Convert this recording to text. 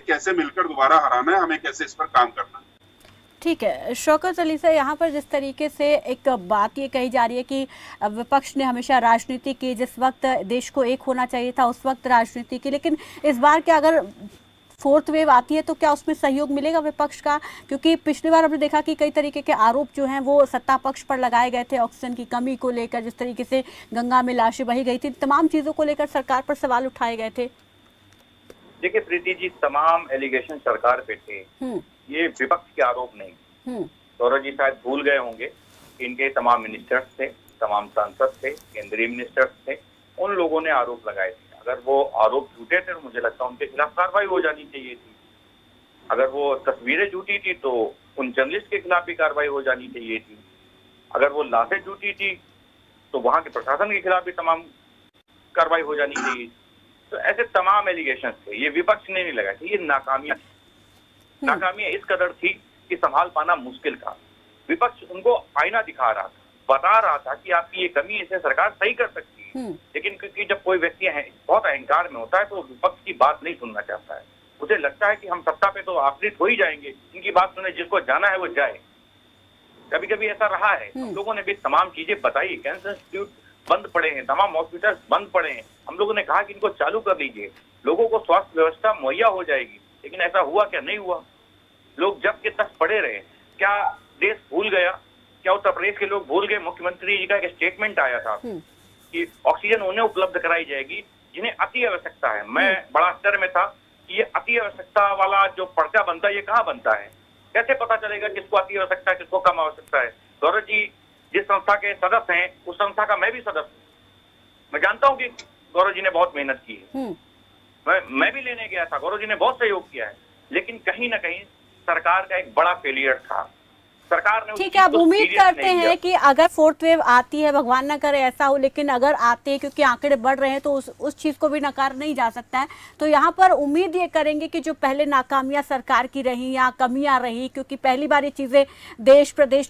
कैसे मिलकर दोबारा हराना है, हमें कैसे इस पर काम करना है। ठीक है शौकत अली साहब, यहाँ पर जिस तरीके से एक बात ये कही जा रही है कि विपक्ष ने हमेशा राजनीति की, जिस वक्त देश को एक होना चाहिए था उस वक्त राजनीति की, लेकिन इस बार क्या अगर फोर्थ वेव आती है तो क्या उसमें सहयोग मिलेगा विपक्ष का? क्योंकि पिछली बार हमने देखा कि कई तरीके के आरोप जो हैं वो सत्ता पक्ष पर लगाए गए थे, ऑक्सीजन की कमी को लेकर, जिस तरीके से गंगा में लाशें बही गई थी, तमाम चीजों को लेकर सरकार पर सवाल उठाए गए थे। देखिए प्रीति जी, तमाम एलिगेशन सरकार पे थे, ये विपक्ष के आरोप नहीं। गौरव जी शायद भूल गए होंगे कि इनके तमाम मिनिस्टर्स थे, तमाम सांसद थे, केंद्रीय मिनिस्टर्स थे, उन लोगों ने आरोप लगाए थे। अगर वो आरोप झूठे थे तो मुझे लगता है उनके खिलाफ कार्रवाई हो जानी चाहिए थी। अगर वो तस्वीरें झूठी थी तो उन जर्नलिस्ट के खिलाफ भी कार्रवाई हो जानी चाहिए थी। अगर वो लाशें झूठी थी तो वहां के प्रशासन के खिलाफ भी तमाम कार्रवाई हो जानी चाहिए। तो ऐसे तमाम एलिगेशन थे, ये विपक्ष ने नहीं लगाए थे, ये नाकामियां इस कदर थी कि संभाल पाना मुश्किल था। विपक्ष उनको आईना दिखा रहा था, बता रहा था कि आपकी ये कमी, इसे सरकार सही कर सकती है। लेकिन क्योंकि जब कोई व्यक्ति बहुत अहंकार में होता है तो विपक्ष की बात नहीं सुनना चाहता है। उसे लगता है कि हम सत्ता पे तो आश्रित हो ही जाएंगे, इनकी बात सुने, जिसको जाना है वो जाए। कभी कभी ऐसा रहा है, हम लोगों ने भी तमाम चीजें बताई, कैंसर इंस्टीट्यूट बंद पड़े हैं, तमाम हॉस्पिटल बंद पड़े हैं, हम लोगों ने कहा कि इनको चालू कर लीजिए, लोगों को स्वास्थ्य व्यवस्था मुहैया हो जाएगी। लेकिन ऐसा हुआ क्या? नहीं हुआ। लोग जब के तक पड़े रहे। क्या देश भूल गया? क्या उत्तर प्रदेश के लोग भूल गए? मुख्यमंत्री जी का एक स्टेटमेंट आया था कि ऑक्सीजन उन्हें उपलब्ध कराई जाएगी जिन्हें अति आवश्यकता है। मैं बड़ा स्तर में था कि ये अति आवश्यकता वाला जो पर्चा बनता है ये कहाँ बनता है? कैसे पता चलेगा किसको अति आवश्यकता है, किसको कम आवश्यकता है? गौरव जी जिस संस्था के सदस्य हैं उस संस्था का मैं भी सदस्य हूँ। मैं जानता हूँ कि गौरव जी ने बहुत मेहनत की है। मैं भी लेने गया था, गौरव जी ने बहुत सहयोग किया है, लेकिन कहीं ना कहीं सरकार का एक बड़ा फेलियर था। सरकार ने ठीक है, अब उम्मीद करते हैं कि अगर फोर्थ वेव आती है, भगवान ना करे ऐसा हो, लेकिन अगर आते हैं, क्योंकि आंकड़े बढ़ रहे हैं तो उस चीज को भी नकार नहीं जा सकता है। तो यहाँ पर उम्मीद ये करेंगे कि जो पहले नाकामियां सरकार की रही या कमियां रही, क्योंकि पहली बार ये चीजें देश प्रदेश